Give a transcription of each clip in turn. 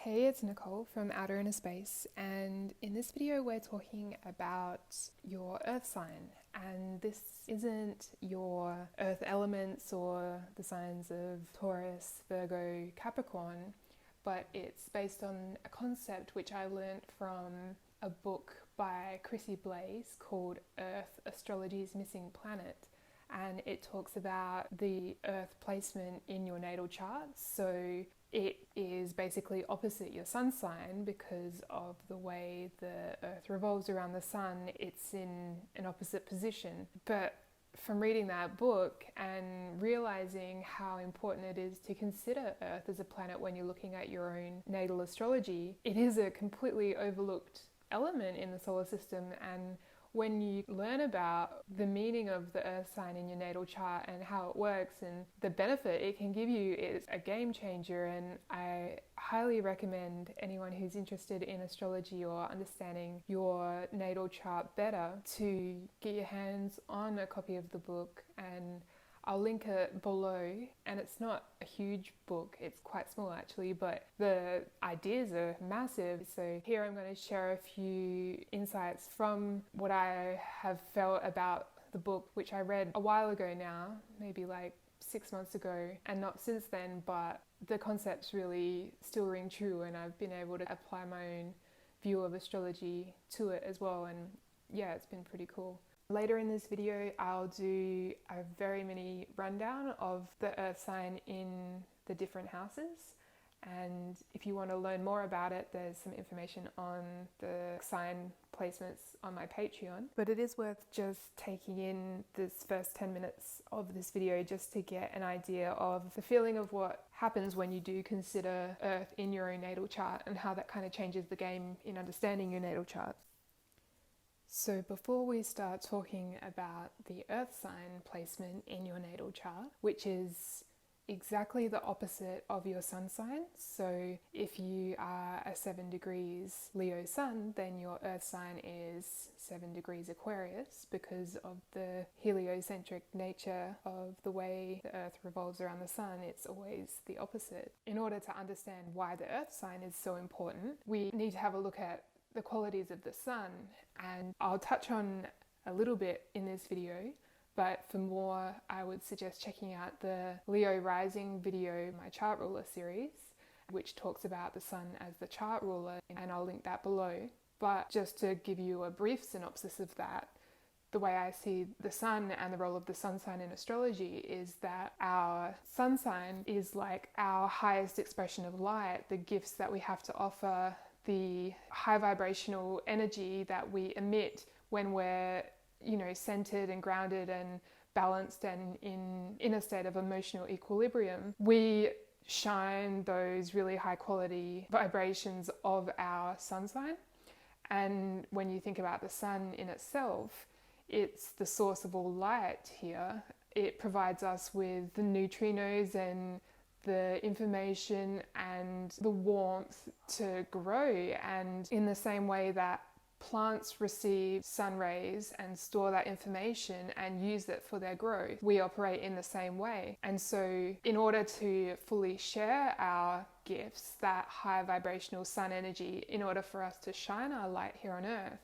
Hey, it's Nicole from Outer Inner Space, and in this video we're talking about your earth sign. And this isn't your earth elements or the signs of Taurus, Virgo, Capricorn, but it's based on a concept which I learned from a book by Chrissie Blaze called Earth, Astrology's Missing Planet. And it talks about the earth placement in your natal chart. So it is basically opposite your sun sign because of the way the earth revolves around the sun. It's in an opposite position. But from reading that book and realizing how important it is to consider Earth as a planet when you're looking at your own natal astrology, it is a completely overlooked element in the solar system. And when you learn about the meaning of the earth sign in your natal chart and how it works and the benefit it can give you, is a game changer. And I highly recommend anyone who's interested in astrology or understanding your natal chart better to get your hands on a copy of the book, and I'll link it below. And it's not a huge book, it's quite small actually, but the ideas are massive. So here I'm going to share a few insights from what I have felt about the book, which I read a while ago now, maybe like 6 months ago, and not since then, but the concepts really still ring true, and I've been able to apply my own view of astrology to it as well. And yeah, it's been pretty cool. Later in this video, I'll do a very mini rundown of the earth sign in the different houses. And if you want to learn more about it, there's some information on the sign placements on my Patreon. But it is worth just taking in this first 10 minutes of this video just to get an idea of the feeling of what happens when you do consider Earth in your own natal chart and how that kind of changes the game in understanding your natal chart. So before we start talking about the earth sign placement in your natal chart, which is exactly the opposite of your sun sign. So if you are a 7 degrees Leo sun, then your earth sign is 7 degrees Aquarius because of the heliocentric nature of the way the earth revolves around the sun. It's always the opposite. In order to understand why the earth sign is so important, we need to have a look at the qualities of the sun, and I'll touch on a little bit in this video, but for more I would suggest checking out the Leo Rising video, my chart ruler series, which talks about the sun as the chart ruler, and I'll link that below. But just to give you a brief synopsis of that, the way I see the sun and the role of the sun sign in astrology is that our sun sign is like our highest expression of light, the gifts that we have to offer, the high vibrational energy that we emit when we're, centered and grounded and balanced and in a state of emotional equilibrium. We shine those really high quality vibrations of our sun sign. And when you think about the sun in itself, it's the source of all light here. It provides us with the neutrinos and the information and the warmth to grow. And in the same way that plants receive sun rays and store that information and use it for their growth, we operate in the same way. And so in order to fully share our gifts, that high vibrational sun energy, in order for us to shine our light here on Earth,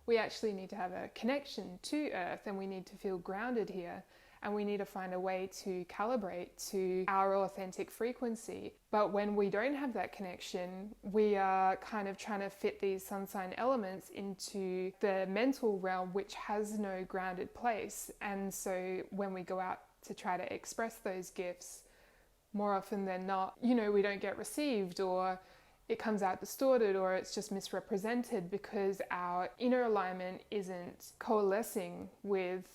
we actually need to have a connection to Earth, and we need to feel grounded here. And we need to find a way to calibrate to our authentic frequency. But when we don't have that connection, we are kind of trying to fit these sun sign elements into the mental realm, which has no grounded place. And so when we go out to try to express those gifts, more often than not, we don't get received, or it comes out distorted, or it's just misrepresented because our inner alignment isn't coalescing with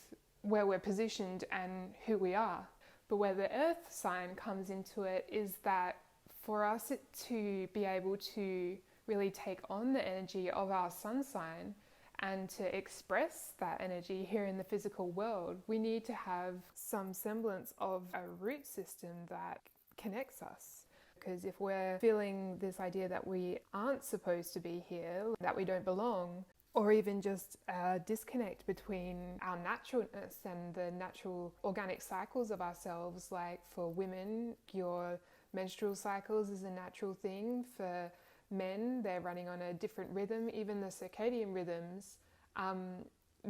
where we're positioned and who we are. But where the earth sign comes into it is that for us to be able to really take on the energy of our sun sign and to express that energy here in the physical world, we need to have some semblance of a root system that connects us. Because if we're feeling this idea that we aren't supposed to be here, that we don't belong, or even just a disconnect between our naturalness and the natural organic cycles of ourselves. Like for women, your menstrual cycles is a natural thing. For men, they're running on a different rhythm, even the circadian rhythms,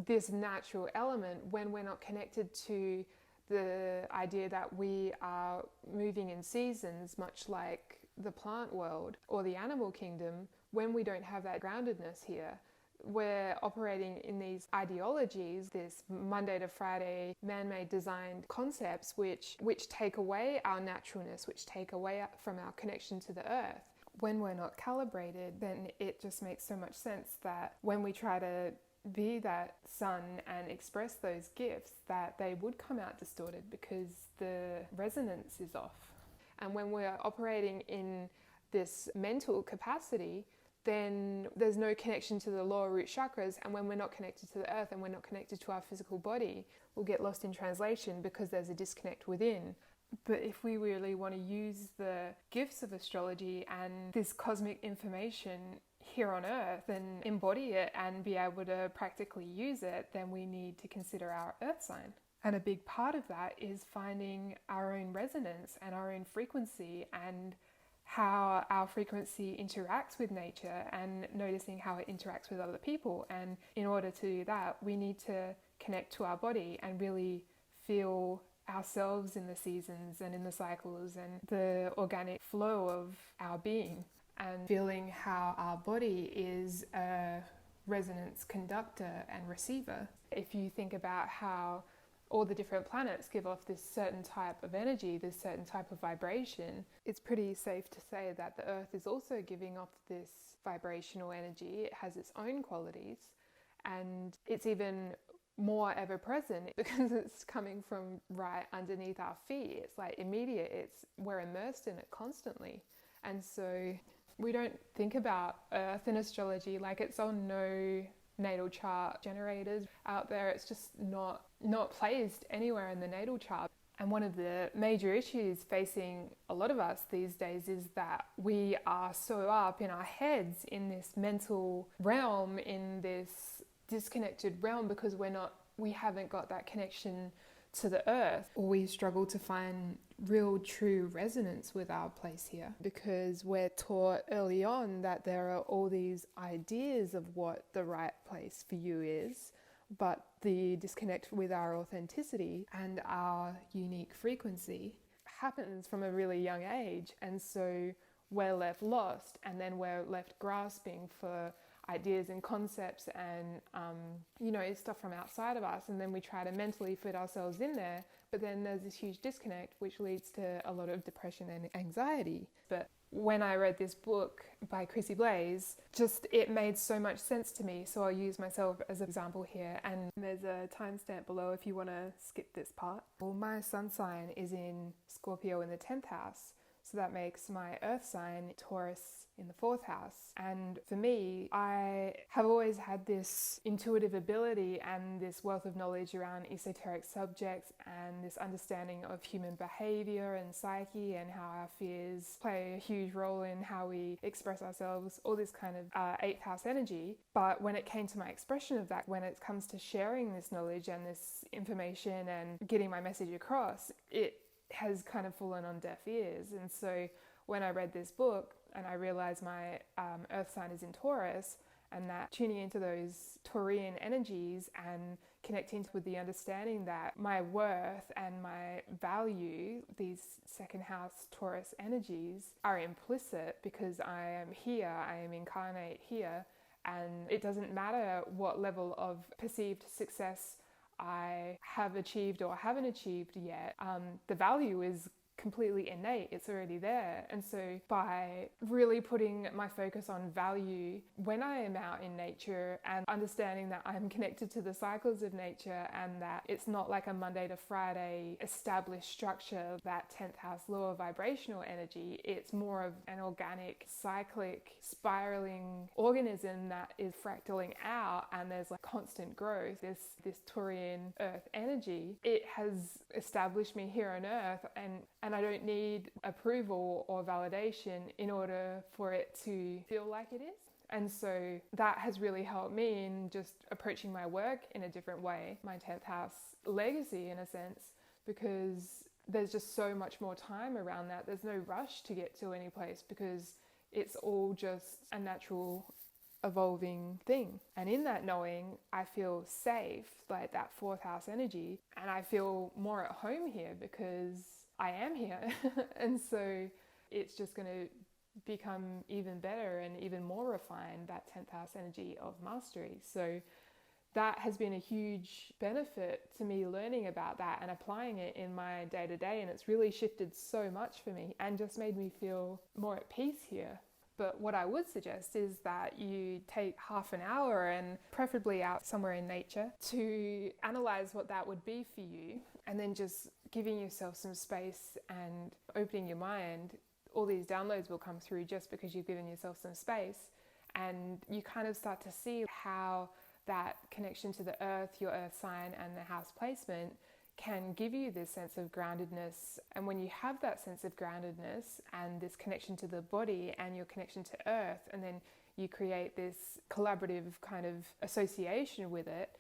this natural element, when we're not connected to the idea that we are moving in seasons, much like the plant world or the animal kingdom, when we don't have that groundedness here, we're operating in these ideologies, this Monday to Friday man-made designed concepts which take away our naturalness, which take away from our connection to the earth. When we're not calibrated, then it just makes so much sense that when we try to be that sun and express those gifts, that they would come out distorted because the resonance is off. And when we're operating in this mental capacity, then there's no connection to the lower root chakras, and when we're not connected to the earth and we're not connected to our physical body, we'll get lost in translation because there's a disconnect within. But if we really want to use the gifts of astrology and this cosmic information here on earth and embody it and be able to practically use it, then we need to consider our earth sign. And a big part of that is finding our own resonance and our own frequency and how our frequency interacts with nature and noticing how it interacts with other people. And in order to do that, we need to connect to our body and really feel ourselves in the seasons and in the cycles and the organic flow of our being, and feeling how our body is a resonance conductor and receiver. If you think about how all the different planets give off this certain type of energy, this certain type of vibration, it's pretty safe to say that the earth is also giving off this vibrational energy. It has its own qualities, and it's even more ever present because it's coming from right underneath our feet. It's like immediate, we're immersed in it constantly. And so we don't think about earth in astrology like it's on no natal chart generators out there. It's just not placed anywhere in the natal chart. And one of the major issues facing a lot of us these days is that we are so up in our heads in this mental realm, in this disconnected realm, because we haven't got that connection to the earth, or we struggle to find real true resonance with our place here, because we're taught early on that there are all these ideas of what the right place for you is, but the disconnect with our authenticity and our unique frequency happens from a really young age. And so we're left lost, and then we're left grasping for ideas and concepts and stuff from outside of us, and then we try to mentally fit ourselves in there, but then there's this huge disconnect which leads to a lot of depression and anxiety. But when I read this book by Chrissie Blaze, it made so much sense to me, so I'll use myself as an example here, and there's a timestamp below if you want to skip this part. Well, my sun sign is in Scorpio in the 10th house, so that makes my earth sign Taurus in the 4th house. And for me, I have always had this intuitive ability and this wealth of knowledge around esoteric subjects and this understanding of human behavior and psyche and how our fears play a huge role in how we express ourselves, all this kind of 8th house energy. But when it came to my expression of that, when it comes to sharing this knowledge and this information and getting my message across, it has kind of fallen on deaf ears. And so when I read this book and I realized my earth sign is in Taurus, and that tuning into those Taurian energies and connecting with the understanding that my worth and my value, these second house Taurus energies, are implicit because I am here, I am incarnate here, and it doesn't matter what level of perceived success I have achieved or haven't achieved yet. The value is completely innate, it's already there. And so by really putting my focus on value when I am out in nature and understanding that I'm connected to the cycles of nature and that it's not like a Monday to Friday established structure, that 10th house lower vibrational energy, it's more of an organic, cyclic, spiraling organism that is fractaling out, and there's like constant growth. This Taurian earth energy, it has established me here on earth, and I don't need approval or validation in order for it to feel like it is. And so that has really helped me in just approaching my work in a different way, my 10th house legacy in a sense, because there's just so much more time around that. There's no rush to get to any place because It's all just a natural evolving thing. And in that knowing, I feel safe, like that fourth house energy, and I feel more at home here because I am here. And so it's just going to become even better and even more refined, that 10th house energy of mastery. So that has been a huge benefit to me, learning about that and applying it in my day-to-day, and it's really shifted so much for me and just made me feel more at peace here. But what I would suggest is that you take half an hour, and preferably out somewhere in nature, to analyze what that would be for you, and then just giving yourself some space and opening your mind. All these downloads will come through just because you've given yourself some space, and you kind of start to see how that connection to the earth, your earth sign, and the house placement can give you this sense of groundedness. And when you have that sense of groundedness and this connection to the body and your connection to earth, and then you create this collaborative kind of association with it,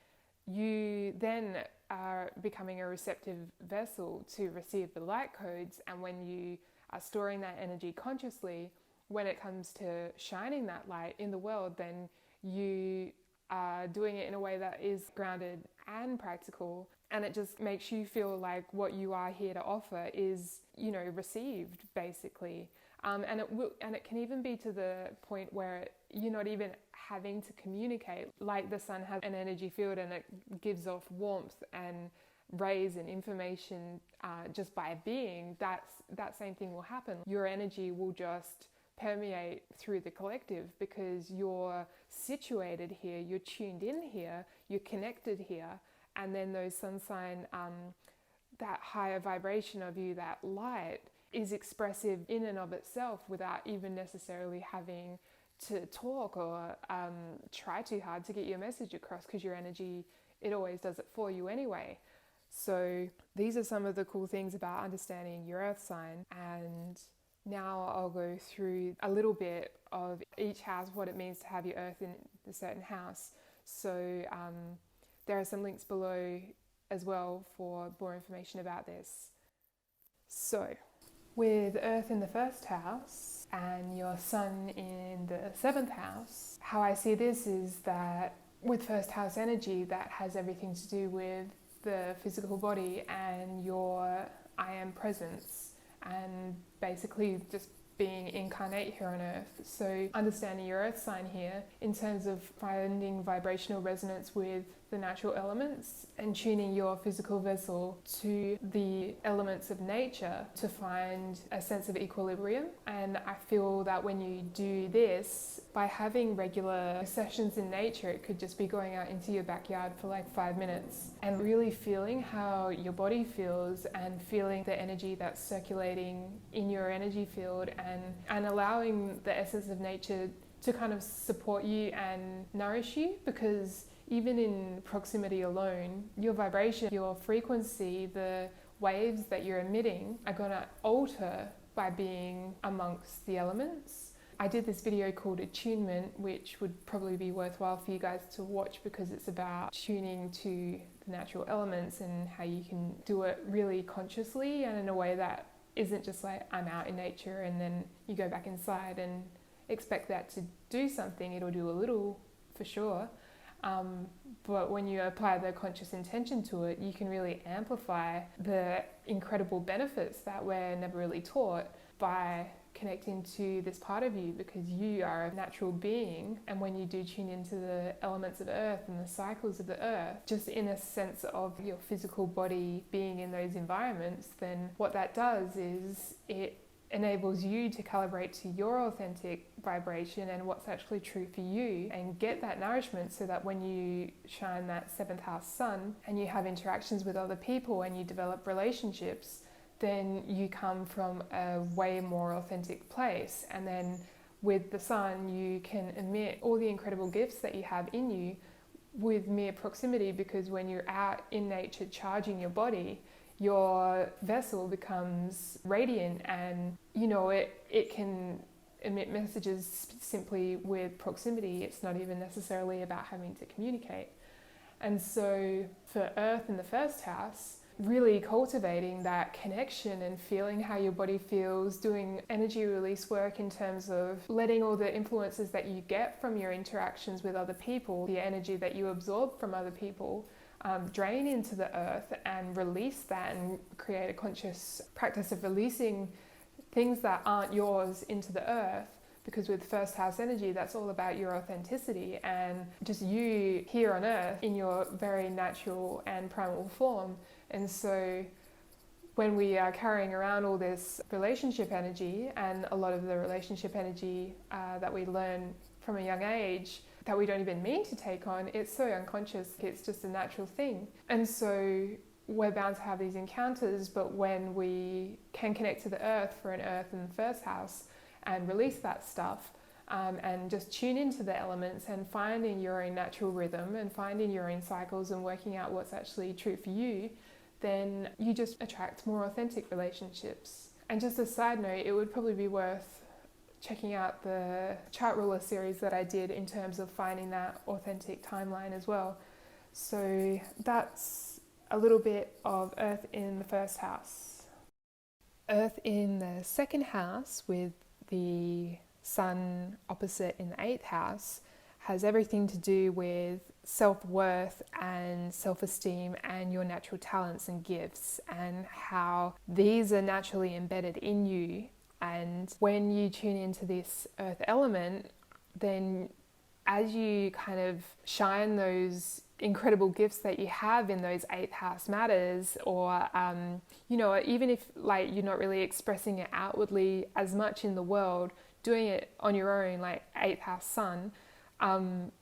you then are becoming a receptive vessel to receive the light codes. And when you are storing that energy consciously, when it comes to shining that light in the world, then you are doing it in a way that is grounded and practical, and it just makes you feel like what you are here to offer is, received, basically. And it can even be to the point where you're not even having to communicate. Like the sun has an energy field and it gives off warmth and rays and information just by being. That same thing will happen. Your energy will just permeate through the collective because you're situated here, you're tuned in here, you're connected here, and then those sun sign, that higher vibration of you, that light, is expressive in and of itself without even necessarily having to talk or try too hard to get your message across, because your energy, it always does it for you anyway. So these are some of the cool things about understanding your earth sign. And now I'll go through a little bit of each house, what it means to have your earth in a certain house. So there are some links below as well for more information about this. So with earth in the first house and your sun in the seventh house, how I see this is that with first house energy, that has everything to do with the physical body and your I am presence, and basically just being incarnate here on earth. So understanding your earth sign here in terms of finding vibrational resonance with the natural elements and tuning your physical vessel to the elements of nature to find a sense of equilibrium. And I feel that when you do this, by having regular sessions in nature, it could just be going out into your backyard for like 5 minutes and really feeling how your body feels and feeling the energy that's circulating in your energy field, and allowing the essence of nature to kind of support you and nourish you, because even in proximity alone, your vibration, your frequency, the waves that you're emitting are going to alter by being amongst the elements. I did this video called Attunement, which would probably be worthwhile for you guys to watch, because it's about tuning to the natural elements and how you can do it really consciously and in a way that isn't just like I'm out in nature and then you go back inside and expect that to do something. It'll do a little for sure. But when you apply the conscious intention to it, you can really amplify the incredible benefits that we're never really taught by connecting to this part of you, because you are a natural being. And when you do tune into the elements of earth and the cycles of the earth, just in a sense of your physical body being in those environments, then what that does is it enables you to calibrate to your authentic vibration and what's actually true for you, and get that nourishment, so that when you shine that seventh house sun and you have interactions with other people and you develop relationships, then you come from a way more authentic place. And then with the sun, you can emit all the incredible gifts that you have in you with mere proximity, because when you're out in nature charging your body, your vessel becomes radiant, and it can emit messages simply with proximity. It's not even necessarily about having to communicate. And so for earth in the first house, really cultivating that connection and feeling how your body feels, doing energy release work in terms of letting all the influences that you get from your interactions with other people, the energy that you absorb from other people, drain into the earth and release that, and create a conscious practice of releasing things that aren't yours into the earth. Because with first house energy, that's all about your authenticity and just you here on earth in your very natural and primal form. And so when we are carrying around all this relationship energy, and a lot of the relationship energy that we learn from a young age that we don't even mean to take on, it's so unconscious, it's just a natural thing. And so we're bound to have these encounters, but when we can connect to the earth for an earth in the first house and release that stuff, and just tune into the elements and finding your own natural rhythm and finding your own cycles and working out what's actually true for you, then you just attract more authentic relationships. And just a side note, it would probably be worth checking out the chart ruler series that I did in terms of finding that authentic timeline as well. So that's a little bit of Earth in the first house. Earth in the second house, with the Sun opposite in the 8th house, has everything to do with self-worth and self-esteem and your natural talents and gifts, and how these are naturally embedded in you. And when you tune into this earth element, then as you kind of shine those incredible gifts that you have in those 8th house matters, or even if like you're not really expressing it outwardly as much in the world, doing it on your own, like 8th house Sun,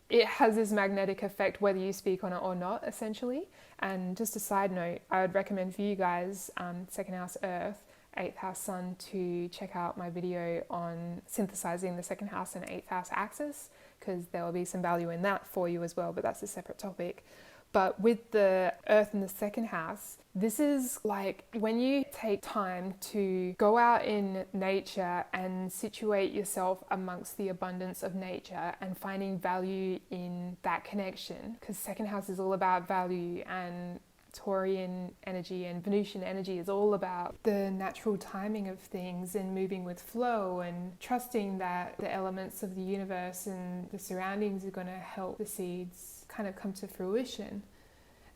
it has this magnetic effect whether you speak on it or not, essentially. And just a side note, I would recommend for you guys, 2nd house Earth, 8th house Sun, to check out my video on synthesizing the 2nd house and 8th house axis, because there will be some value in that for you as well, but that's a separate topic. But with the Earth in the 2nd house, this is like when you take time to go out in nature and situate yourself amongst the abundance of nature and finding value in that connection, because 2nd house is all about value, and Taurian energy and Venusian energy is all about the natural timing of things and moving with flow and trusting that the elements of the universe and the surroundings are going to help the seeds kind of come to fruition.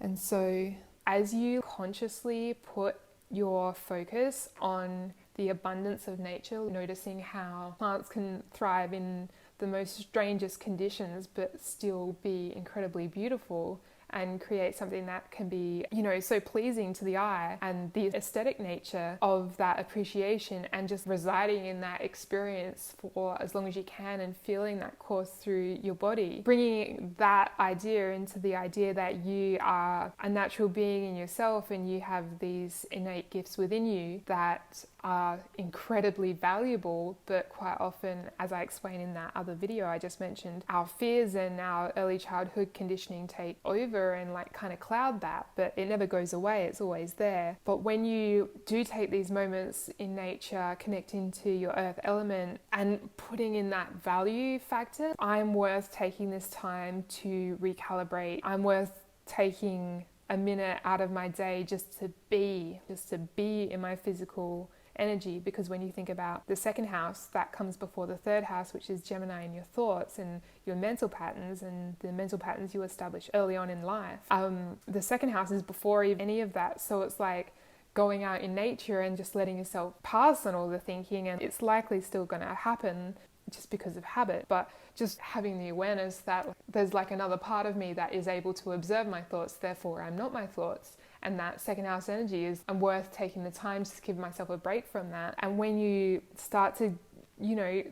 And so as you consciously put your focus on the abundance of nature, noticing how plants can thrive in the most strangest conditions but still be incredibly beautiful, and create something that can be, so pleasing to the eye, and the aesthetic nature of that appreciation, and just residing in that experience for as long as you can and feeling that course through your body. Bringing that idea into the idea that you are a natural being in yourself and you have these innate gifts within you that are incredibly valuable, but quite often, as I explained in that other video I just mentioned, our fears and our early childhood conditioning take over and like kind of cloud that, but it never goes away, it's always there. But when you do take these moments in nature, connecting to your earth element and putting in that value factor, I'm worth taking this time to recalibrate, I'm worth taking a minute out of my day just to be in my physical energy. Because when you think about the 2nd house, that comes before the 3rd house, which is Gemini, and your thoughts and your mental patterns and the mental patterns you establish early on in life. The 2nd house is before even any of that, so it's like going out in nature and just letting yourself pass on all the thinking, and it's likely still going to happen just because of habit, but just having the awareness that there's like another part of me that is able to observe my thoughts, therefore I'm not my thoughts. And that 2nd house energy is, I'm worth taking the time to give myself a break from that. And when you start to,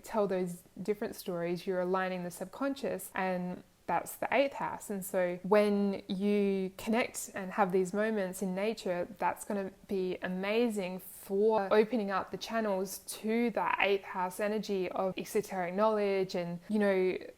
tell those different stories, you're aligning the subconscious, and that's the 8th house. And so when you connect and have these moments in nature, that's going to be amazing for opening up the channels to that 8th house energy of esoteric knowledge and,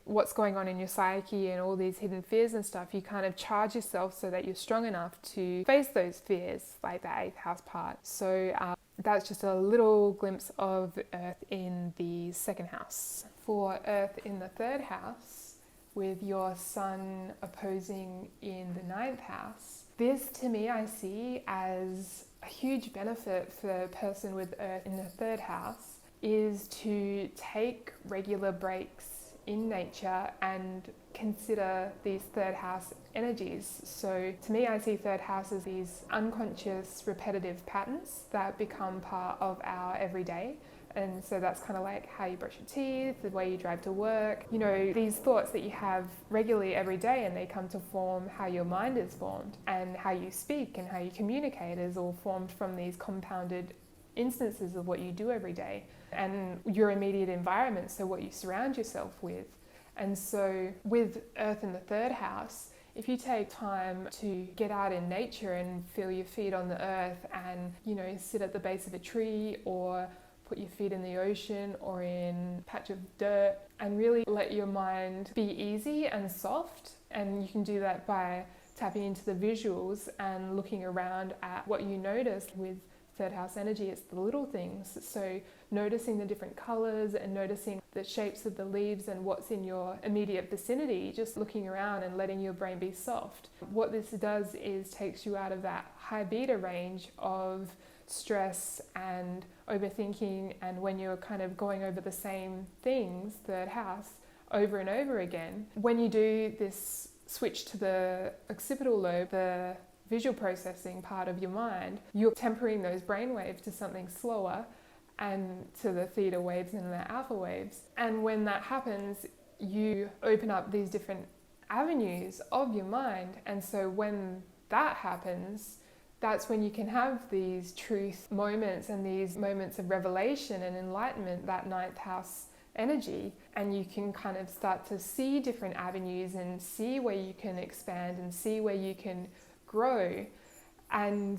what's going on in your psyche and all these hidden fears and stuff. You kind of charge yourself so that you're strong enough to face those fears, like the 8th house part. So that's just a little glimpse of Earth in the 2nd house. For Earth in the 3rd house, with your Sun opposing in the 9th house, This to me I see as a huge benefit for a person with Earth in the third house is to take regular breaks in nature and consider these third house energies. So to me, I see third house as these unconscious repetitive patterns that become part of our everyday. And so that's kind of like how you brush your teeth, the way you drive to work, you know, these thoughts that you have regularly every day, and they come to form how your mind is formed, and how you speak and how you communicate is all formed from these compounded instances of what you do every day and your immediate environment, so what you surround yourself with. And so with Earth in the third house, if you take time to get out in nature and feel your feet on the earth and, you know, sit at the base of a tree or put your feet in the ocean or in a patch of dirt and really let your mind be easy and soft, and you can do that by tapping into the visuals and looking around at what you notice with third house energy. It's the little things. So noticing the different colors and noticing the shapes of the leaves and what's in your immediate vicinity, just looking around and letting your brain be soft. What this does is takes you out of that high beta range of stress and overthinking, and when you're kind of going over the same things, third house, over and over again. When you do this switch to the occipital lobe, the visual processing part of your mind, you're tempering those brain waves to something slower and to the theta waves and the alpha waves. And when that happens, you open up these different avenues of your mind. And so when that happens, that's when you can have these truth moments and these moments of revelation and enlightenment, that ninth house energy, and you can kind of start to see different avenues and see where you can expand and see where you can grow. And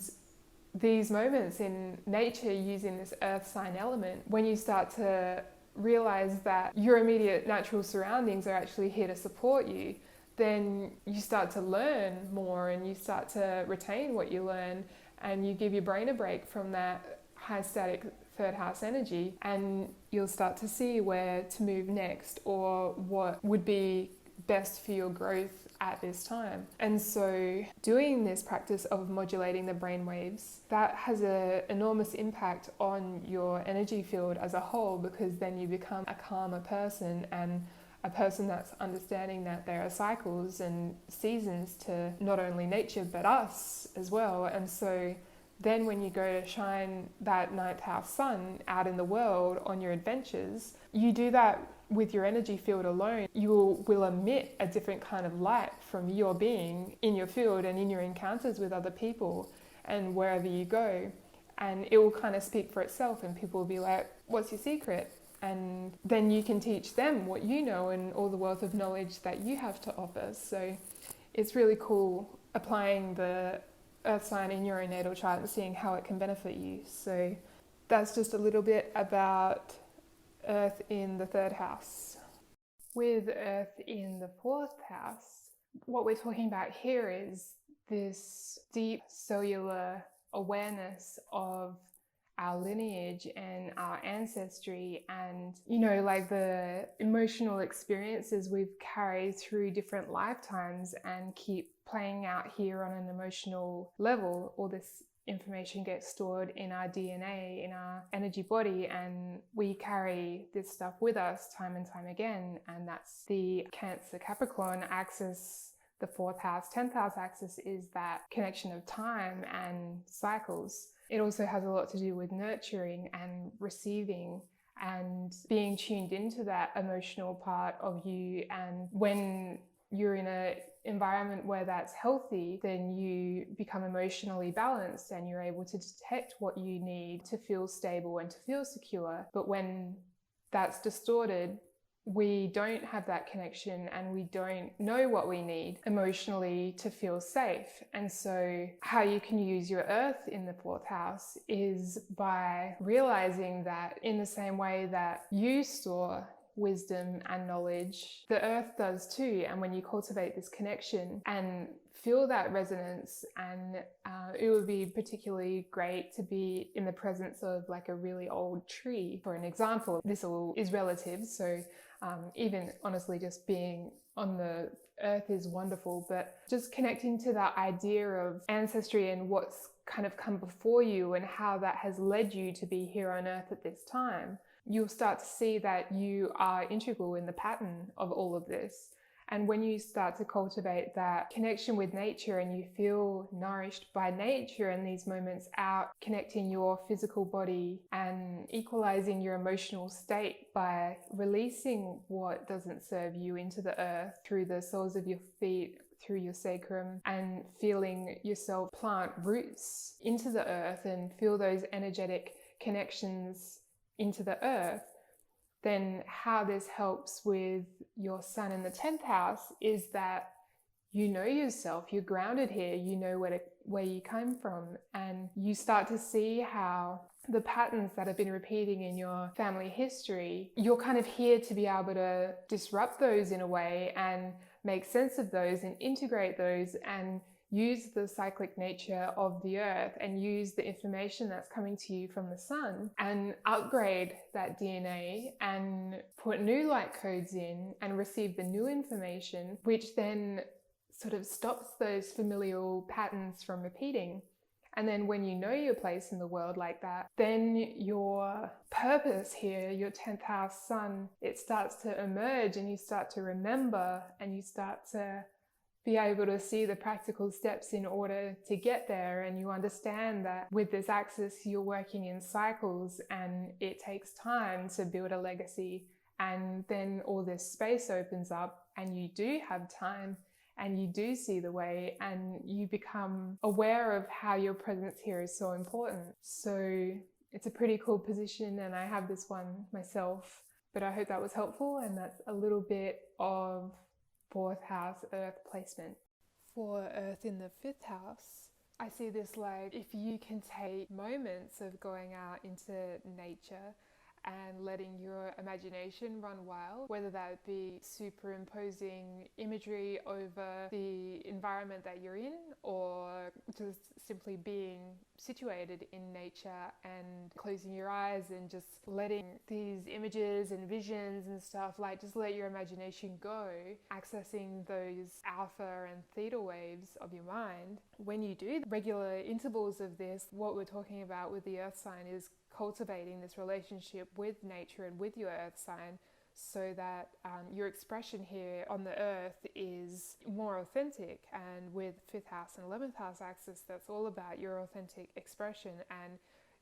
these moments in nature using this earth sign element, when you start to realize that your immediate natural surroundings are actually here to support you, then you start to learn more and you start to retain what you learn, and you give your brain a break from that high static third house energy, and you'll start to see where to move next or what would be best for your growth at this time. And so doing this practice of modulating the brain waves, that has an enormous impact on your energy field as a whole, because then you become a calmer person and a person that's understanding that there are cycles and seasons to not only nature but us as well. And so then when you go to shine that ninth house sun out in the world on your adventures, you do that with your energy field alone. You will emit a different kind of light from your being in your field and in your encounters with other people and wherever you go. And it will kind of speak for itself, and people will be like, what's your secret? And then you can teach them what you know and all the wealth of knowledge that you have to offer. So it's really cool applying the earth sign in your own natal chart and seeing how it can benefit you. So that's just a little bit about Earth in the third house. With Earth in the fourth house, what we're talking about here is this deep cellular awareness of our lineage and our ancestry, and, you know, like the emotional experiences we've carried through different lifetimes and keep playing out here on an emotional level. All this information gets stored in our DNA, in our energy body, and we carry this stuff with us time and time again. And that's the Cancer Capricorn axis. The fourth house, 10th house axis is that connection of time and cycles. It also has a lot to do with nurturing and receiving and being tuned into that emotional part of you. And when you're in an environment where that's healthy, then you become emotionally balanced and you're able to detect what you need to feel stable and to feel secure. But when that's distorted, we don't have that connection and we don't know what we need emotionally to feel safe. And so how you can use your earth in the fourth house is by realizing that in the same way that you store wisdom and knowledge, the earth does too. And when you cultivate this connection and feel that resonance, and it would be particularly great to be in the presence of like a really old tree, for an example. This all is relative, so even honestly just being on the earth is wonderful, but just connecting to that idea of ancestry and what's kind of come before you and how that has led you to be here on earth at this time, you'll start to see that you are integral in the pattern of all of this. And when you start to cultivate that connection with nature and you feel nourished by nature in these moments out, connecting your physical body and equalizing your emotional state by releasing what doesn't serve you into the earth through the soles of your feet, through your sacrum, and feeling yourself plant roots into the earth and feel those energetic connections into the earth, then how this helps with your sun in the 10th house is that you know yourself, you're grounded here, you know where you came from, and you start to see how the patterns that have been repeating in your family history, you're kind of here to be able to disrupt those in a way and make sense of those and integrate those and use the cyclic nature of the earth and use the information that's coming to you from the sun and upgrade that DNA and put new light codes in and receive the new information, which then sort of stops those familial patterns from repeating. And then when you know your place in the world like that, then your purpose here, your 10th house sun, it starts to emerge and you start to remember and you start to be able to see the practical steps in order to get there. And you understand that with this axis, you're working in cycles and it takes time to build a legacy. And then all this space opens up and you do have time and you do see the way and you become aware of how your presence here is so important. So it's a pretty cool position and I have this one myself, but I hope that was helpful, and that's a little bit of 4th house earth placement. For earth in the 5th house, I see this like if you can take moments of going out into nature and letting your imagination run wild, whether that be superimposing imagery over the environment that you're in or just simply being situated in nature and closing your eyes and just letting these images and visions and stuff, like just let your imagination go, accessing those alpha and theta waves of your mind. When you do regular intervals of this, what we're talking about with the earth sign is cultivating this relationship with nature and with your earth sign so that your expression here on the earth is more authentic. And with 5th house and 11th house axis, that's all about your authentic expression and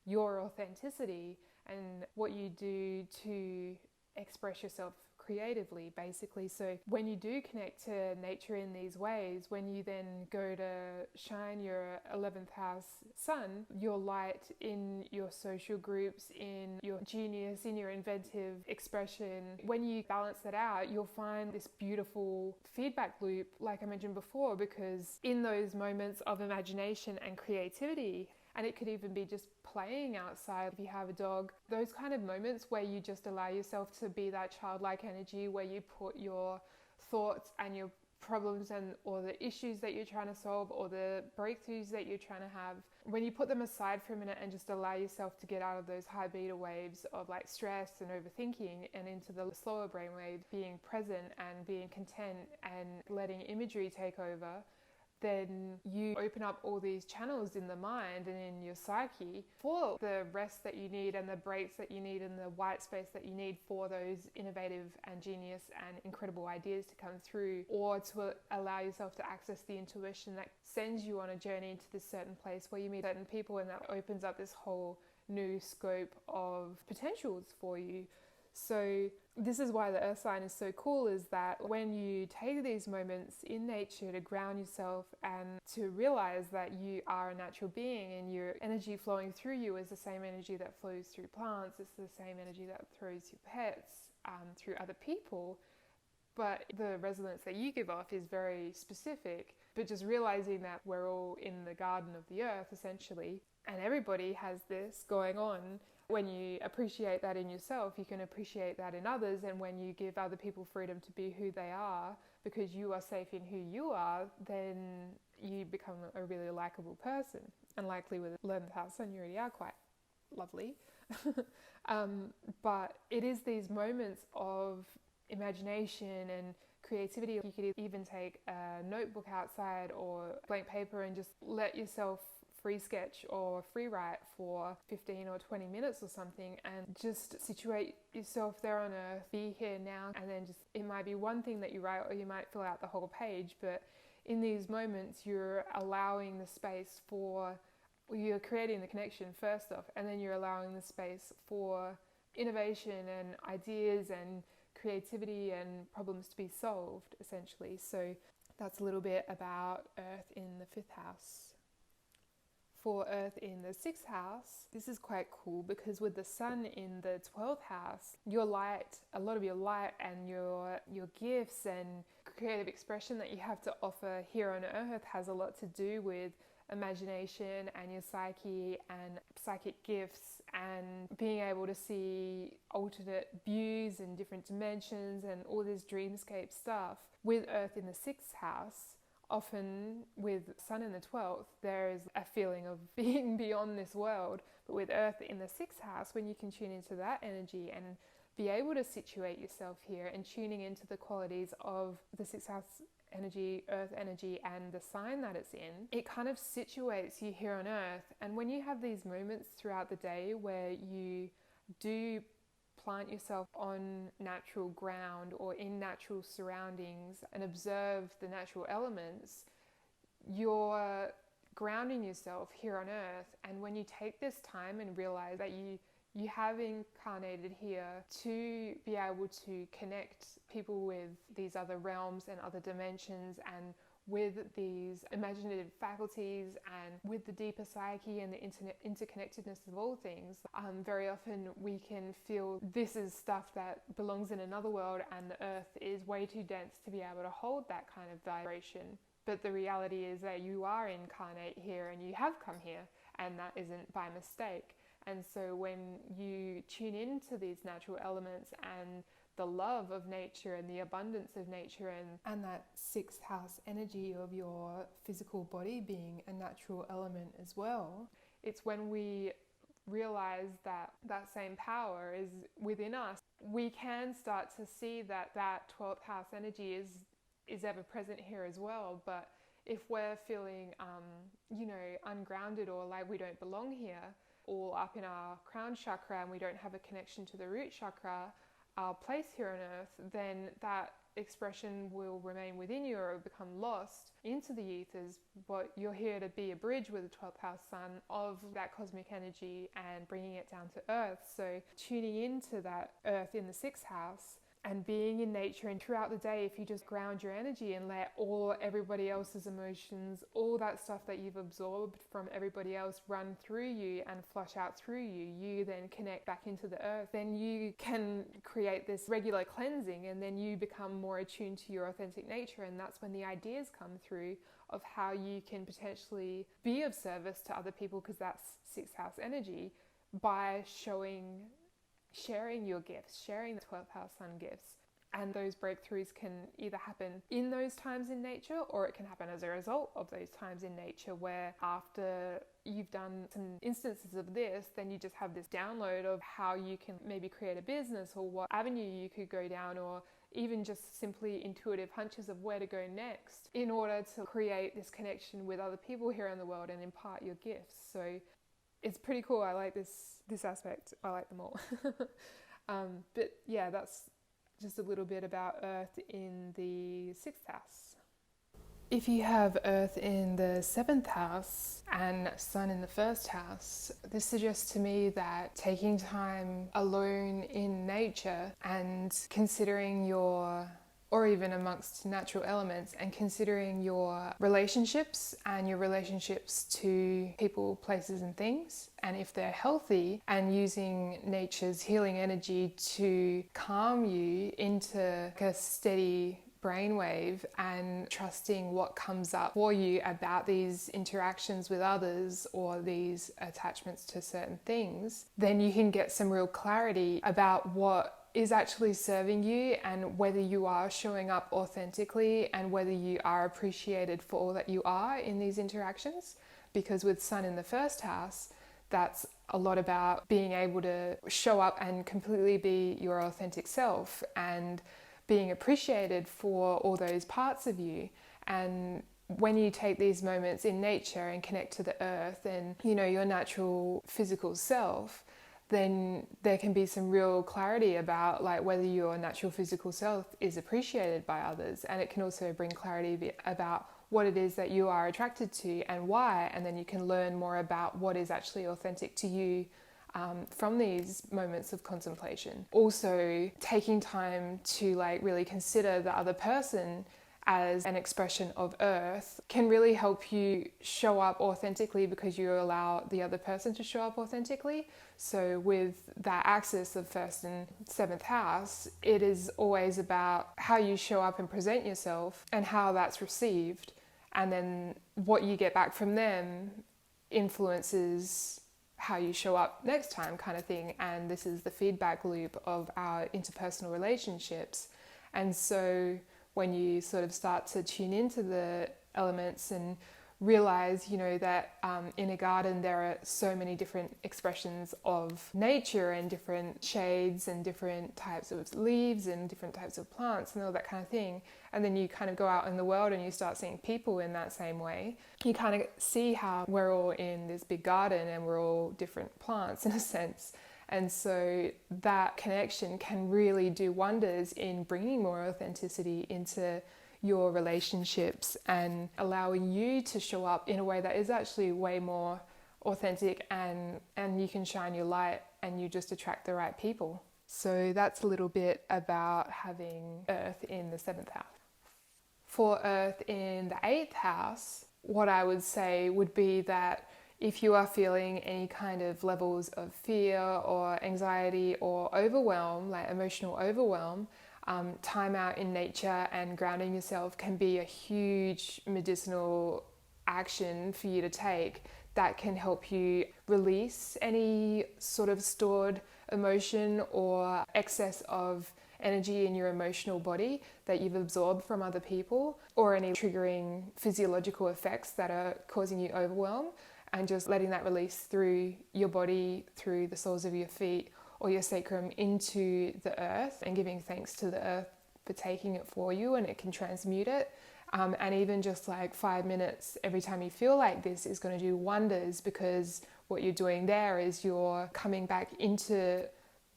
your authenticity and what you do to express yourself creatively, basically. So when you do connect to nature in these ways, when you then go to shine your 11th house sun, your light in your social groups, in your genius, in your inventive expression, when you balance that out, you'll find this beautiful feedback loop, like I mentioned before, because in those moments of imagination and creativity, and it could even be just playing outside if you have a dog, those kind of moments where you just allow yourself to be that childlike energy, where you put your thoughts and your problems and or the issues that you're trying to solve or the breakthroughs that you're trying to have, when you put them aside for a minute and just allow yourself to get out of those high beta waves of like stress and overthinking and into the slower brain wave, being present and being content and letting imagery take over, then you open up all these channels in the mind and in your psyche for the rest that you need and the breaks that you need and the white space that you need for those innovative and genius and incredible ideas to come through, or to allow yourself to access the intuition that sends you on a journey into this certain place where you meet certain people, and that opens up this whole new scope of potentials for you. So this is why the earth sign is so cool, is that when you take these moments in nature to ground yourself and to realize that you are a natural being and your energy flowing through you is the same energy that flows through plants, it's the same energy that throws your pets, through other people, but the resonance that you give off is very specific. But just realizing that we're all in the garden of the earth essentially, and everybody has this going on, When you appreciate that in yourself, you can appreciate that in others. And when you give other people freedom to be who they are, because you are safe in who you are, then you become a really likable person. And likely with 11th house, and you already are quite lovely. But it is these moments of imagination and creativity. You could even take a notebook outside or blank paper and just let yourself free sketch or free write for 15 or 20 minutes or something, and just situate yourself there on earth, be here now. And then just, it might be one thing that you write, or you might fill out the whole page, but in these moments you're allowing the space for, you're creating the connection first off, and then you're allowing the space for innovation and ideas and creativity and problems to be solved, essentially. So that's a little bit about Earth in the 5th house. For Earth in the 6th house, this is quite cool, because with the Sun in the 12th house, your light, a lot of your light and your gifts and creative expression that you have to offer here on Earth has a lot to do with imagination and your psyche and psychic gifts, and being able to see alternate views and different dimensions and all this dreamscape stuff. With Earth in the 6th house, often with Sun in the 12th, there is a feeling of being beyond this world. But with Earth in the 6th house, when you can tune into that energy and be able to situate yourself here, and tuning into the qualities of the 6th house energy, Earth energy, and the sign that it's in, it kind of situates you here on Earth. And when you have these moments throughout the day where you do plant yourself on natural ground or in natural surroundings and observe the natural elements, you're grounding yourself here on Earth. And when you take this time and realize that you have incarnated here to be able to connect people with these other realms and other dimensions, and with these imaginative faculties, and with the deeper psyche and the interconnectedness of all things, very often we can feel this is stuff that belongs in another world, and the Earth is way too dense to be able to hold that kind of vibration. But the reality is that you are incarnate here, and you have come here, and that isn't by mistake. And so when you tune into these natural elements and the love of nature and the abundance of nature, and that 6th house energy of your physical body being a natural element as well, it's when we realize that that same power is within us, we can start to see that that 12th house energy is ever present here as well. But if we're feeling ungrounded, or like we don't belong here, all up in our crown chakra, and we don't have a connection to the root chakra, our place here on Earth, then that expression will remain within you, or it will become lost into the ethers. But you're here to be a bridge with the 12th house sun of that cosmic energy and bringing it down to Earth. So tuning into that Earth in the 6th house and being in nature, and throughout the day, if you just ground your energy and let everybody else's emotions, all that stuff that you've absorbed from everybody else, run through you and flush out through you, you then connect back into the earth, then you can create this regular cleansing, and then you become more attuned to your authentic nature. And that's when the ideas come through of how you can potentially be of service to other people, because that's 6th house energy, by sharing your gifts, sharing the 12th house sun gifts. And those breakthroughs can either happen in those times in nature, or it can happen as a result of those times in nature, where after you've done some instances of this, then you just have this download of how you can maybe create a business, or what avenue you could go down, or even just simply intuitive hunches of where to go next, in order to create this connection with other people here in the world and impart your gifts. So it's pretty cool. I like this aspect. I like them all. But yeah, that's just a little bit about Earth in the 6th house. If you have Earth in the 7th house and Sun in the 1st house, this suggests to me that taking time alone in nature and considering or even amongst natural elements, and considering your relationships and your relationships to people, places and things, and if they're healthy, and using nature's healing energy to calm you into a steady brainwave and trusting what comes up for you about these interactions with others or these attachments to certain things, then you can get some real clarity about what is actually serving you and whether you are showing up authentically and whether you are appreciated for all that you are in these interactions. Because with Sun in the first house, that's a lot about being able to show up and completely be your authentic self and being appreciated for all those parts of you. And when you take these moments in nature and connect to the earth and, you know, your natural physical self, then there can be some real clarity about like whether your natural physical self is appreciated by others. And it can also bring clarity about what it is that you are attracted to and why, and then you can learn more about what is actually authentic to you from these moments of contemplation. Also, taking time to like really consider the other person as an expression of earth can really help you show up authentically because you allow the other person to show up authentically. So with that axis of first and seventh house, it is always about how you show up and present yourself and how that's received. And then what you get back from them influences how you show up next time, kind of thing. And this is the feedback loop of our interpersonal relationships. And so when you sort of start to tune into the elements and realize, you know, that in a garden there are so many different expressions of nature and different shades and different types of leaves and different types of plants and all that kind of thing. And then you kind of go out in the world and you start seeing people in that same way. You kind of see how we're all in this big garden and we're all different plants in a sense. And so that connection can really do wonders in bringing more authenticity into your relationships and allowing you to show up in a way that is actually way more authentic, and you can shine your light and you just attract the right people. So that's a little bit about having Earth in the 7th house. For Earth in the 8th house, what I would say would be that if you are feeling any kind of levels of fear or anxiety or overwhelm, like emotional overwhelm, time out in nature and grounding yourself can be a huge medicinal action for you to take that can help you release any sort of stored emotion or excess of energy in your emotional body that you've absorbed from other people, or any triggering physiological effects that are causing you overwhelm, and just letting that release through your body, through the soles of your feet or your sacrum into the earth, and giving thanks to the earth for taking it for you, and it can transmute it. And even just like 5 minutes every time you feel like this is going to do wonders, because what you're doing there is you're coming back into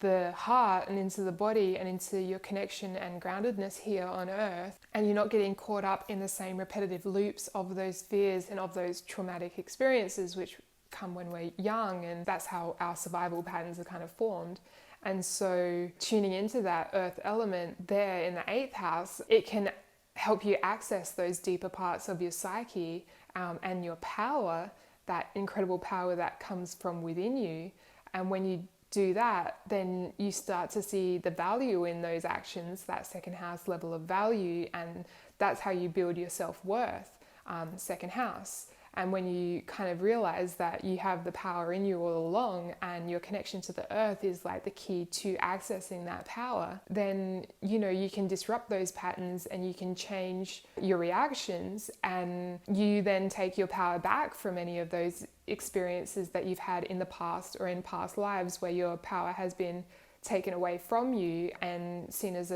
the heart and into the body and into your connection and groundedness here on earth, and you're not getting caught up in the same repetitive loops of those fears and of those traumatic experiences which come when we're young, and that's how our survival patterns are kind of formed. And so tuning into that earth element there in the 8th house, it can help you access those deeper parts of your psyche and your power, that incredible power that comes from within you. And when you do that, then you start to see the value in those actions, that 2nd house level of value, and that's how you build your self-worth, 2nd house. And when you kind of realize that you have the power in you all along, and your connection to the earth is like the key to accessing that power, then, you know, you can disrupt those patterns and you can change your reactions, and you then take your power back from any of those experiences that you've had in the past or in past lives where your power has been taken away from you and seen as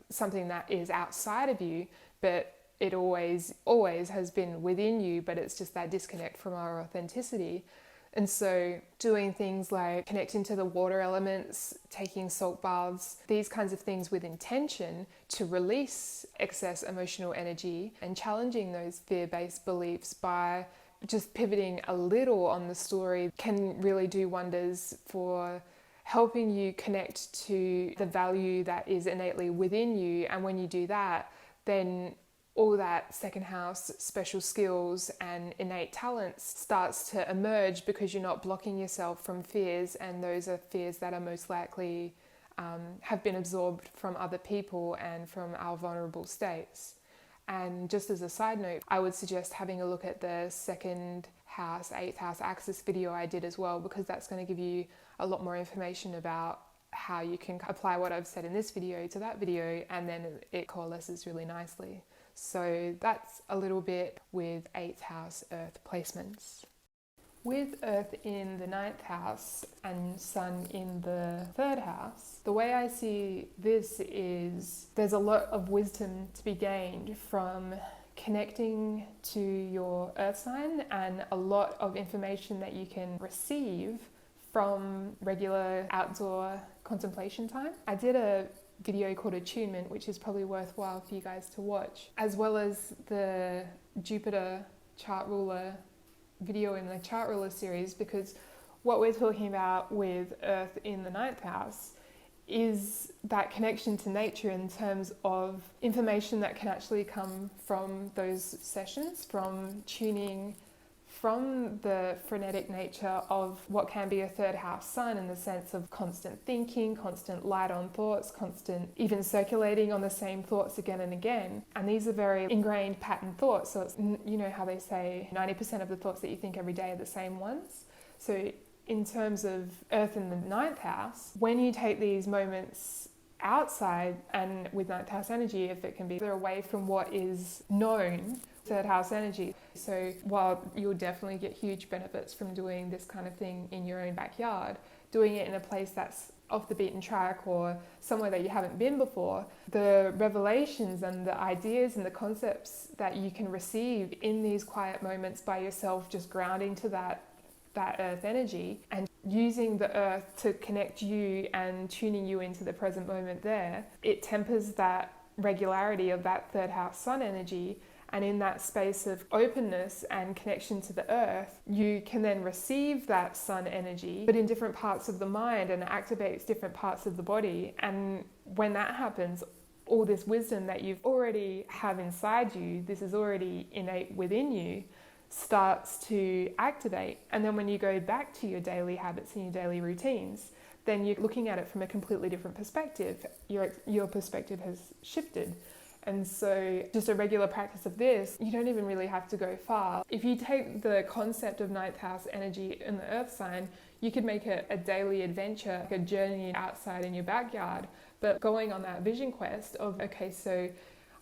something that is outside of you, but it always has been within you, but it's just that disconnect from our authenticity. And so doing things like connecting to the water elements, taking salt baths, these kinds of things with intention to release excess emotional energy, and challenging those fear-based beliefs by just pivoting a little on the story can really do wonders for helping you connect to the value that is innately within you. And when you do that, then all that 2nd house special skills and innate talents starts to emerge, because you're not blocking yourself from fears, and those are fears that are most likely have been absorbed from other people and from our vulnerable states. And just as a side note, I would suggest having a look at the 2nd house, 8th house axis video I did as well, because that's going to give you a lot more information about how you can apply what I've said in this video to that video, and then it coalesces really nicely. So that's a little bit with 8th house Earth placements. With Earth in the 9th house and Sun in the 3rd house, the way I see this is there's a lot of wisdom to be gained from connecting to your Earth sign, and a lot of information that you can receive from regular outdoor contemplation time. I did a video called Attunement, which is probably worthwhile for you guys to watch, as well as the Jupiter chart ruler video in the chart ruler series, because what we're talking about with Earth in the 9th house is that connection to nature in terms of information that can actually come from those sessions, from tuning from the frenetic nature of what can be a 3rd house sun, in the sense of constant thinking, constant light on thoughts, constant even circulating on the same thoughts again and again. And these are very ingrained pattern thoughts. So it's, you know how they say 90% of the thoughts that you think every day are the same ones. So in terms of Earth in the 9th house, when you take these moments outside, and with 9th house energy, if it can be, they're away from what is known, 3rd house energy. So while you'll definitely get huge benefits from doing this kind of thing in your own backyard, doing it in a place that's off the beaten track or somewhere that you haven't been before, the revelations and the ideas and the concepts that you can receive in these quiet moments by yourself, just grounding to that Earth energy and using the Earth to connect you and tuning you into the present moment there, it tempers that regularity of that 3rd house sun energy. And in that space of openness and connection to the Earth, you can then receive that sun energy, but in different parts of the mind, and it activates different parts of the body. And when that happens, all this wisdom that you've already have inside you, this is already innate within you, starts to activate. And then when you go back to your daily habits and your daily routines, then you're looking at it from a completely different perspective. Your perspective has shifted. And so just a regular practice of this, you don't even really have to go far. If you take the concept of 9th house energy in the Earth sign, you could make it a daily adventure, like a journey outside in your backyard, but going on that vision quest of, okay, so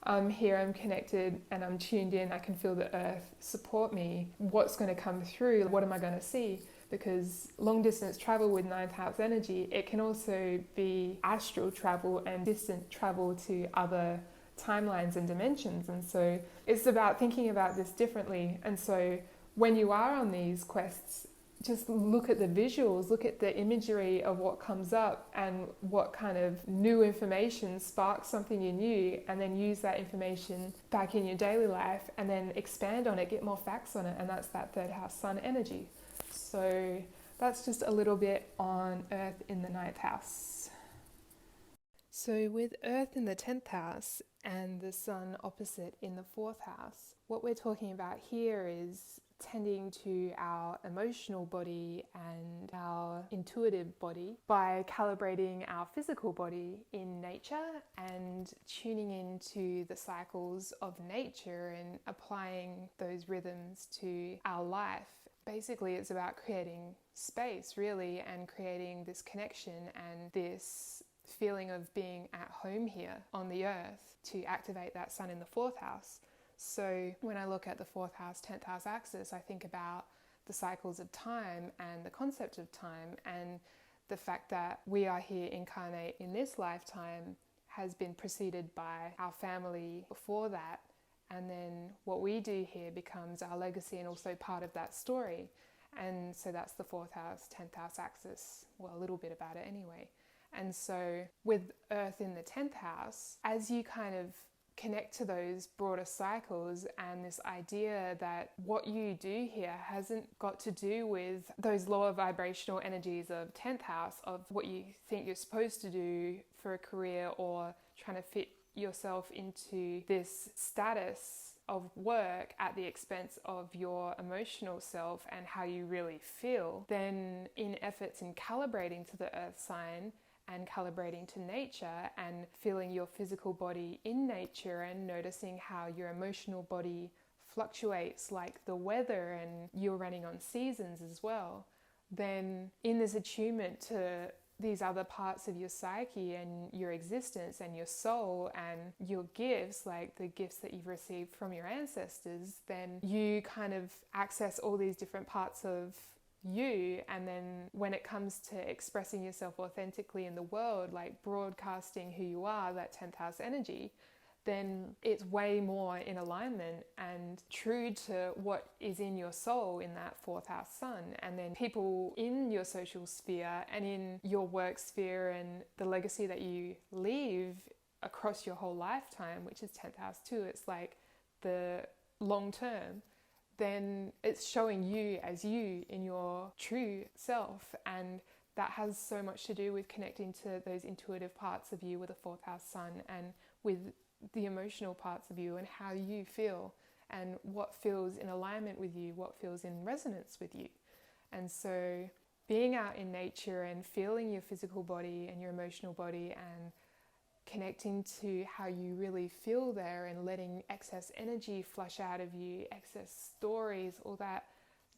I'm here, I'm connected, and I'm tuned in, I can feel the Earth support me. What's going to come through? What am I going to see? Because long distance travel with 9th house energy, it can also be astral travel and distant travel to other timelines and dimensions. And so it's about thinking about this differently. And so when you are on these quests, just look at the visuals, look at the imagery of what comes up and what kind of new information sparks something in you, and then use that information back in your daily life and then expand on it, get more facts on it. And that's that 3rd house sun energy. So that's just a little bit on Earth in the 9th house. So with Earth in the 10th house and the Sun opposite in the 4th house, what we're talking about here is tending to our emotional body and our intuitive body by calibrating our physical body in nature and tuning into the cycles of nature and applying those rhythms to our life. Basically, it's about creating space, really, and creating this connection and this feeling of being at home here on the Earth to activate that Sun in the 4th house. So when I look at the 4th house, 10th house axis, I think about the cycles of time and the concept of time, and the fact that we are here incarnate in this lifetime has been preceded by our family before that. And then what we do here becomes our legacy and also part of that story. And so that's the 4th house, 10th house axis. Well, a little bit about it anyway. And so with Earth in the 10th house, as you kind of connect to those broader cycles and this idea that what you do here hasn't got to do with those lower vibrational energies of 10th house, of what you think you're supposed to do for a career or trying to fit yourself into this status of work at the expense of your emotional self and how you really feel, then in efforts in calibrating to the Earth sign and calibrating to nature and feeling your physical body in nature and noticing how your emotional body fluctuates like the weather and you're running on seasons as well, then in this attunement to these other parts of your psyche and your existence and your soul and your gifts, like the gifts that you've received from your ancestors, then you kind of access all these different parts of you. And then when it comes to expressing yourself authentically in the world, like broadcasting who you are, that 10th house energy, then it's way more in alignment and true to what is in your soul in that 4th house sun. And then people in your social sphere and in your work sphere and the legacy that you leave across your whole lifetime, which is 10th house too, it's like the long term, then it's showing you as you in your true self. And that has so much to do with connecting to those intuitive parts of you with a 4th house sun and with the emotional parts of you and how you feel and what feels in alignment with you, what feels in resonance with you. And so being out in nature and feeling your physical body and your emotional body and connecting to how you really feel there and letting excess energy flush out of you, excess stories, all that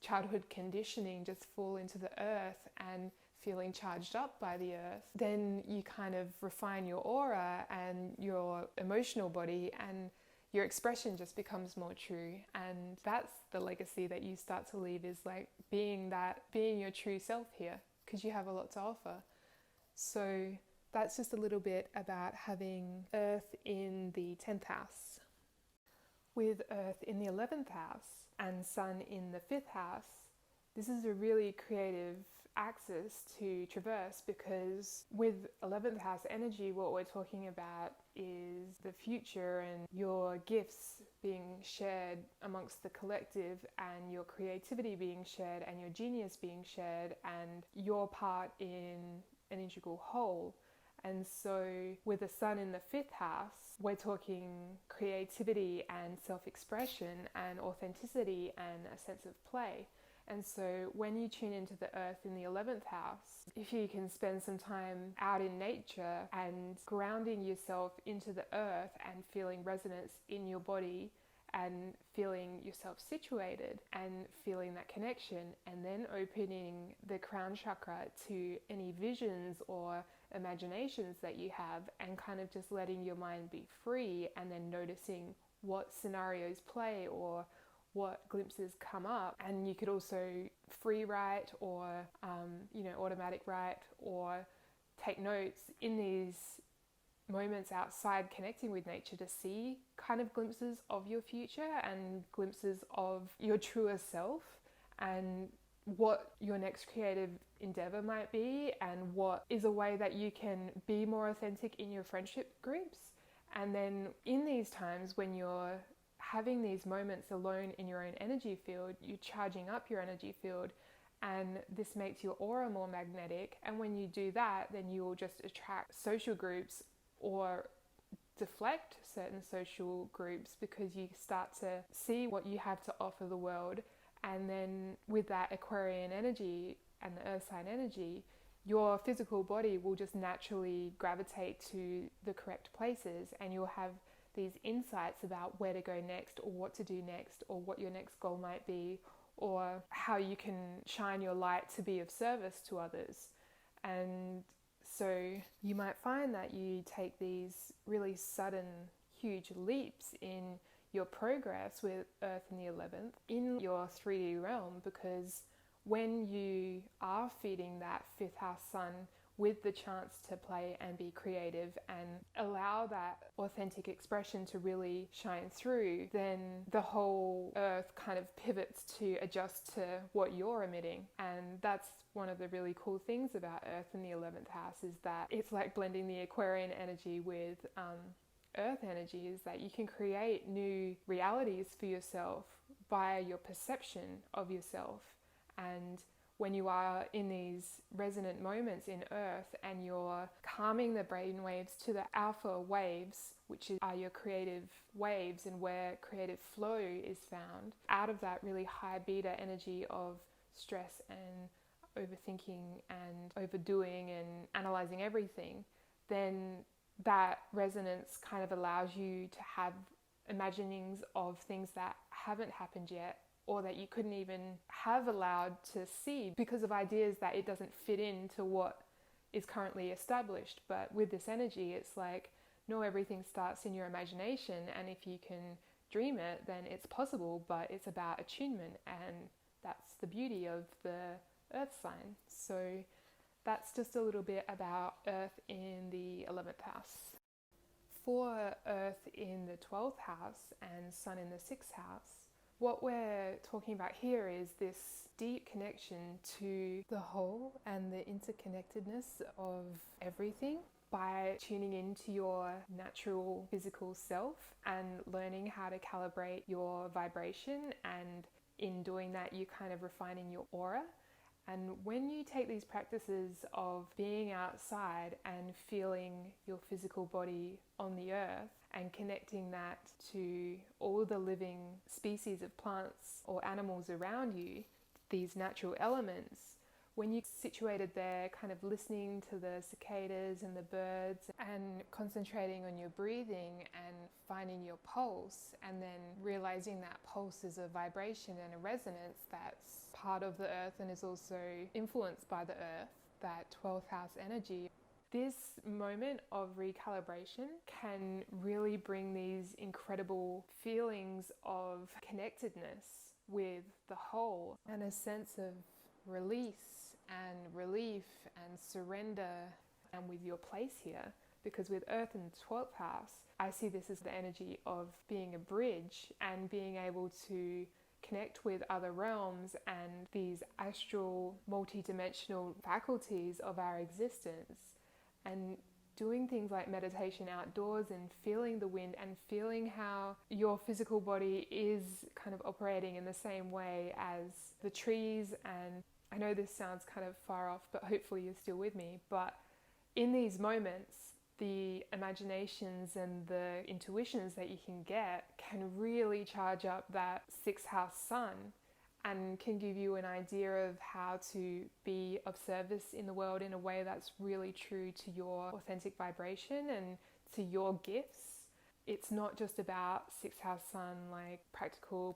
childhood conditioning just fall into the earth and feeling charged up by the earth, then you kind of refine your aura and your emotional body and your expression just becomes more true. And that's the legacy that you start to leave, is like being your true self here, because you have a lot to offer. So that's just a little bit about having Earth in the 10th house. With Earth in the 11th house and Sun in the 5th house, this is a really creative axis to traverse, because with 11th house energy, what we're talking about is the future and your gifts being shared amongst the collective and your creativity being shared and your genius being shared and your part in an integral whole. And so with the sun in the 5th house, we're talking creativity and self-expression and authenticity and a sense of play. And so when you tune into the earth in the 11th house, if you can spend some time out in nature and grounding yourself into the earth and feeling resonance in your body and feeling yourself situated and feeling that connection, and then opening the crown chakra to any visions or imaginations that you have and kind of just letting your mind be free, and then noticing what scenarios play or what glimpses come up. And you could also free write or automatic write or take notes in these moments outside connecting with nature to see kind of glimpses of your future and glimpses of your truer self and what your next creative endeavor might be, and what is a way that you can be more authentic in your friendship groups. And then in these times when you're having these moments alone in your own energy field, you're charging up your energy field, and this makes your aura more magnetic. And when you do that, then you will just attract social groups or deflect certain social groups, because you start to see what you have to offer the world. And then with that Aquarian energy and the earth sign energy, your physical body will just naturally gravitate to the correct places, and you'll have these insights about where to go next or what to do next or what your next goal might be or how you can shine your light to be of service to others. And so you might find that you take these really sudden, huge leaps in your progress with Earth in the 11th in your 3D realm, because when you are feeding that 5th house sun with the chance to play and be creative and allow that authentic expression to really shine through, then the whole earth kind of pivots to adjust to what you're emitting. And that's one of the really cool things about Earth in the 11th house, is that it's like blending the Aquarian energy with earth energy, is that you can create new realities for yourself via your perception of yourself. And when you are in these resonant moments in earth and you're calming the brain waves to the alpha waves, which are your creative waves and where creative flow is found, out of that really high beta energy of stress and overthinking and overdoing and analyzing everything, then that resonance kind of allows you to have imaginings of things that haven't happened yet, or that you couldn't even have allowed to see because of ideas that it doesn't fit into what is currently established. But with this energy, it's like, no, everything starts in your imagination, and if you can dream it, then it's possible. But it's about attunement, and that's the beauty of the earth sign. So that's just a little bit about earth in the 11th house. For earth in the 12th house and sun in the 6th house, what we're talking about here is this deep connection to the whole and the interconnectedness of everything by tuning into your natural physical self and learning how to calibrate your vibration. And in doing that, you're kind of refining your aura. And when you take these practices of being outside and feeling your physical body on the earth and connecting that to all the living species of plants or animals around you, these natural elements, when you're situated there, kind of listening to the cicadas and the birds and concentrating on your breathing and finding your pulse, and then realizing that pulse is a vibration and a resonance that's part of the earth and is also influenced by the earth, that 12th house energy. This moment of recalibration can really bring these incredible feelings of connectedness with the whole and a sense of release and relief and surrender, and with your place here. Because with earth in the 12th house, I see this as the energy of being a bridge and being able to connect with other realms and these astral multi-dimensional faculties of our existence, and doing things like meditation outdoors and feeling the wind and feeling how your physical body is kind of operating in the same way as the trees. And I know this sounds kind of far off, but hopefully you're still with me. But in these moments, the imaginations and the intuitions that you can get can really charge up that 6th house sun and can give you an idea of how to be of service in the world in a way that's really true to your authentic vibration and to your gifts. It's not just about 6th house sun, like practical,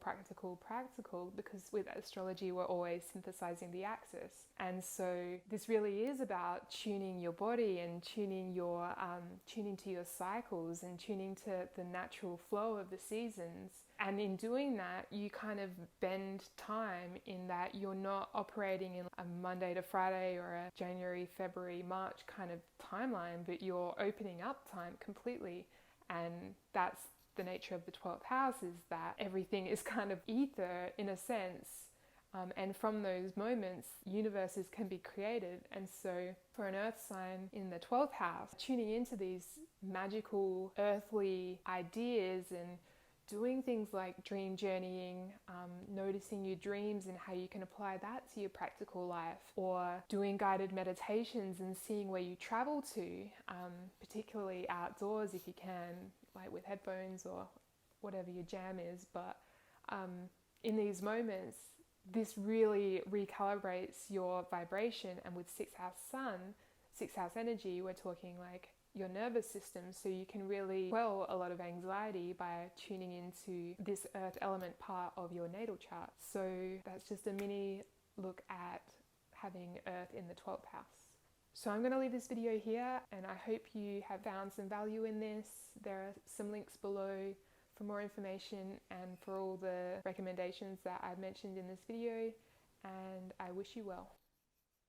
because with astrology, we're always synthesizing the axis. And so this really is about tuning your body and tuning to your cycles and tuning to the natural flow of the seasons. And in doing that, you kind of bend time in that you're not operating in a Monday to Friday or a January, February, March kind of timeline, but you're opening up time completely. And that's the nature of the 12th house, is that everything is kind of ether in a sense. And from those moments, universes can be created. And so for an earth sign in the 12th house, tuning into these magical earthly ideas and doing things like dream journeying, noticing your dreams and how you can apply that to your practical life, or doing guided meditations and seeing where you travel to, particularly outdoors if you can, like with headphones or whatever your jam is. But in these moments, this really recalibrates your vibration. And with 6th house sun, 6th house energy, we're talking like your nervous system, so you can really quell a lot of anxiety by tuning into this earth element part of your natal chart. So that's just a mini look at having earth in the 12th house. So I'm going to leave this video here, and I hope you have found some value in this. There are some links below for more information and for all the recommendations that I've mentioned in this video, and I wish you well.